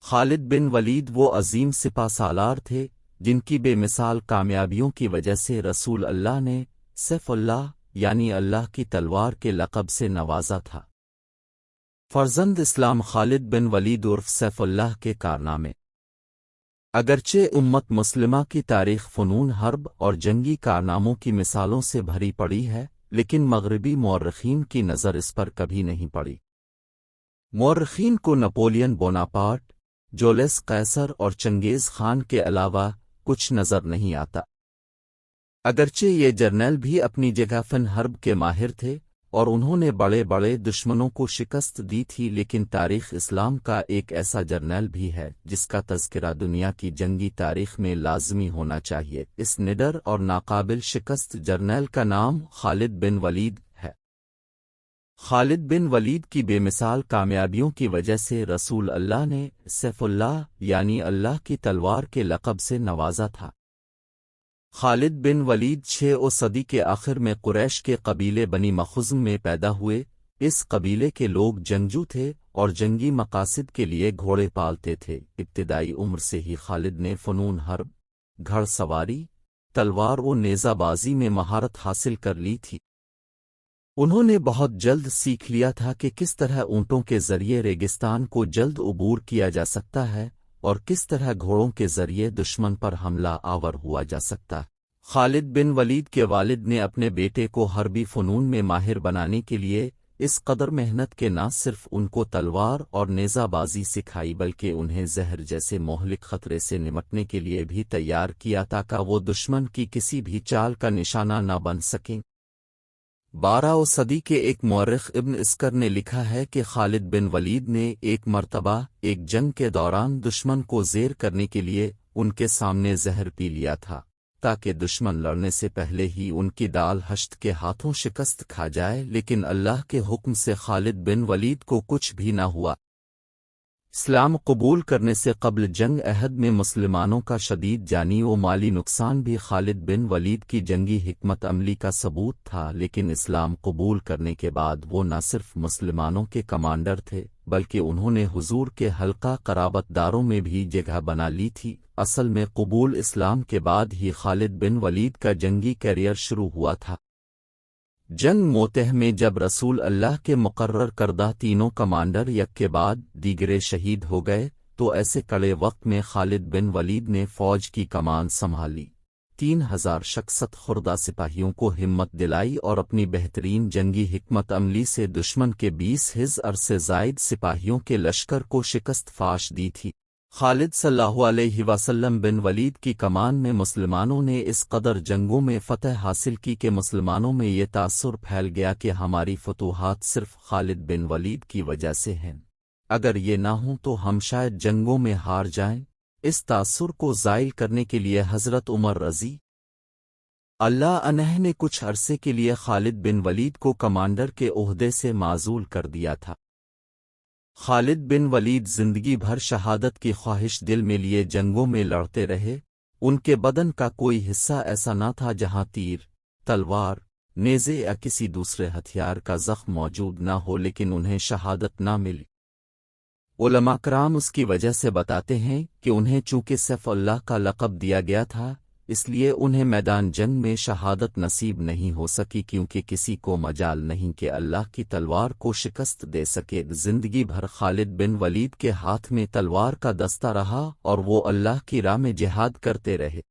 خالد بن ولید وہ عظیم سپہ سالار تھے جن کی بے مثال کامیابیوں کی وجہ سے رسول اللہ نے سیف اللہ یعنی اللہ کی تلوار کے لقب سے نوازا تھا۔ فرزند اسلام خالد بن ولید عرف سیف اللہ کے کارنامے۔ اگرچہ امت مسلمہ کی تاریخ فنون حرب اور جنگی کارناموں کی مثالوں سے بھری پڑی ہے، لیکن مغربی مورخین کی نظر اس پر کبھی نہیں پڑی۔ مورخین کو نپولین بوناپارٹ، جولیس قیصر اور چنگیز خان کے علاوہ کچھ نظر نہیں آتا۔ اگرچہ یہ جرنیل بھی اپنی جگہ فن حرب کے ماہر تھے اور انہوں نے بڑے بڑے دشمنوں کو شکست دی تھی، لیکن تاریخ اسلام کا ایک ایسا جرنیل بھی ہے جس کا تذکرہ دنیا کی جنگی تاریخ میں لازمی ہونا چاہیے۔ اس نڈر اور ناقابل شکست جرنیل کا نام خالد بن ولید ہے۔ خالد بن ولید کی بے مثال کامیابیوں کی وجہ سے رسول اللہ نے سیف اللہ یعنی اللہ کی تلوار کے لقب سے نوازا تھا۔ خالد بن ولید 6 صدی کے آخر میں قریش کے قبیلے بنی مخزوم میں پیدا ہوئے۔ اس قبیلے کے لوگ جنگجو تھے اور جنگی مقاصد کے لیے گھوڑے پالتے تھے۔ ابتدائی عمر سے ہی خالد نے فنون حرب، گھڑ سواری، تلوار و نیزہ بازی میں مہارت حاصل کر لی تھی۔ انہوں نے بہت جلد سیکھ لیا تھا کہ کس طرح اونٹوں کے ذریعے ریگستان کو جلد عبور کیا جا سکتا ہے اور کس طرح گھوڑوں کے ذریعے دشمن پر حملہ آور ہوا جا سکتا ہے۔ خالد بن ولید کے والد نے اپنے بیٹے کو حربی فنون میں ماہر بنانے کے لیے اس قدر محنت کے نہ صرف ان کو تلوار اور نیزہ بازی سکھائی بلکہ انہیں زہر جیسے مہلک خطرے سے نمٹنے کے لیے بھی تیار کیا تاکہ وہ دشمن کی کسی بھی چال کا نشانہ نہ بن سکیں۔ 12 صدی کے ایک مورخ ابن اسکر نے لکھا ہے کہ خالد بن ولید نے ایک مرتبہ ایک جنگ کے دوران دشمن کو زیر کرنے کے لیے ان کے سامنے زہر پی لیا تھا تاکہ دشمن لڑنے سے پہلے ہی ان کی ڈال ہشت کے ہاتھوں شکست کھا جائے، لیکن اللہ کے حکم سے خالد بن ولید کو کچھ بھی نہ ہوا۔ اسلام قبول کرنے سے قبل جنگ احد میں مسلمانوں کا شدید جانی و مالی نقصان بھی خالد بن ولید کی جنگی حکمت عملی کا ثبوت تھا، لیکن اسلام قبول کرنے کے بعد وہ نہ صرف مسلمانوں کے کمانڈر تھے بلکہ انہوں نے حضور کے حلقہ قرابت داروں میں بھی جگہ بنا لی تھی۔ اصل میں قبول اسلام کے بعد ہی خالد بن ولید کا جنگی کیریئر شروع ہوا تھا۔ جنگ موتہ میں جب رسول اللہ کے مقرر کردہ تینوں کمانڈر یک کے بعد دیگرے شہید ہو گئے تو ایسے کڑے وقت میں خالد بن ولید نے فوج کی کمان سنبھالی، 3000 شخصت خوردہ سپاہیوں کو ہمت دلائی اور اپنی بہترین جنگی حکمت عملی سے دشمن کے 20,000 سے زائد سپاہیوں کے لشکر کو شکست فاش دی تھی۔ خالد صلی اللہ علیہ وسلم بن ولید کی کمان میں مسلمانوں نے اس قدر جنگوں میں فتح حاصل کی کہ مسلمانوں میں یہ تاثر پھیل گیا کہ ہماری فتوحات صرف خالد بن ولید کی وجہ سے ہیں، اگر یہ نہ ہوں تو ہم شاید جنگوں میں ہار جائیں۔ اس تاثر کو زائل کرنے کے لیے حضرت عمر رضی اللہ عنہ نے کچھ عرصے کے لیے خالد بن ولید کو کمانڈر کے عہدے سے معزول کر دیا تھا۔ خالد بن ولید زندگی بھر شہادت کی خواہش دل میں لیے جنگوں میں لڑتے رہے۔ ان کے بدن کا کوئی حصہ ایسا نہ تھا جہاں تیر، تلوار، نیزے یا کسی دوسرے ہتھیار کا زخم موجود نہ ہو، لیکن انہیں شہادت نہ ملی۔ علماء کرام اس کی وجہ سے بتاتے ہیں کہ انہیں چونکہ سیف اللہ کا لقب دیا گیا تھا اس لیے انہیں میدان جنگ میں شہادت نصیب نہیں ہو سکی، کیونکہ کسی کو مجال نہیں کہ اللہ کی تلوار کو شکست دے سکے۔ زندگی بھر خالد بن ولید کے ہاتھ میں تلوار کا دستہ رہا اور وہ اللہ کی راہ میں جہاد کرتے رہے۔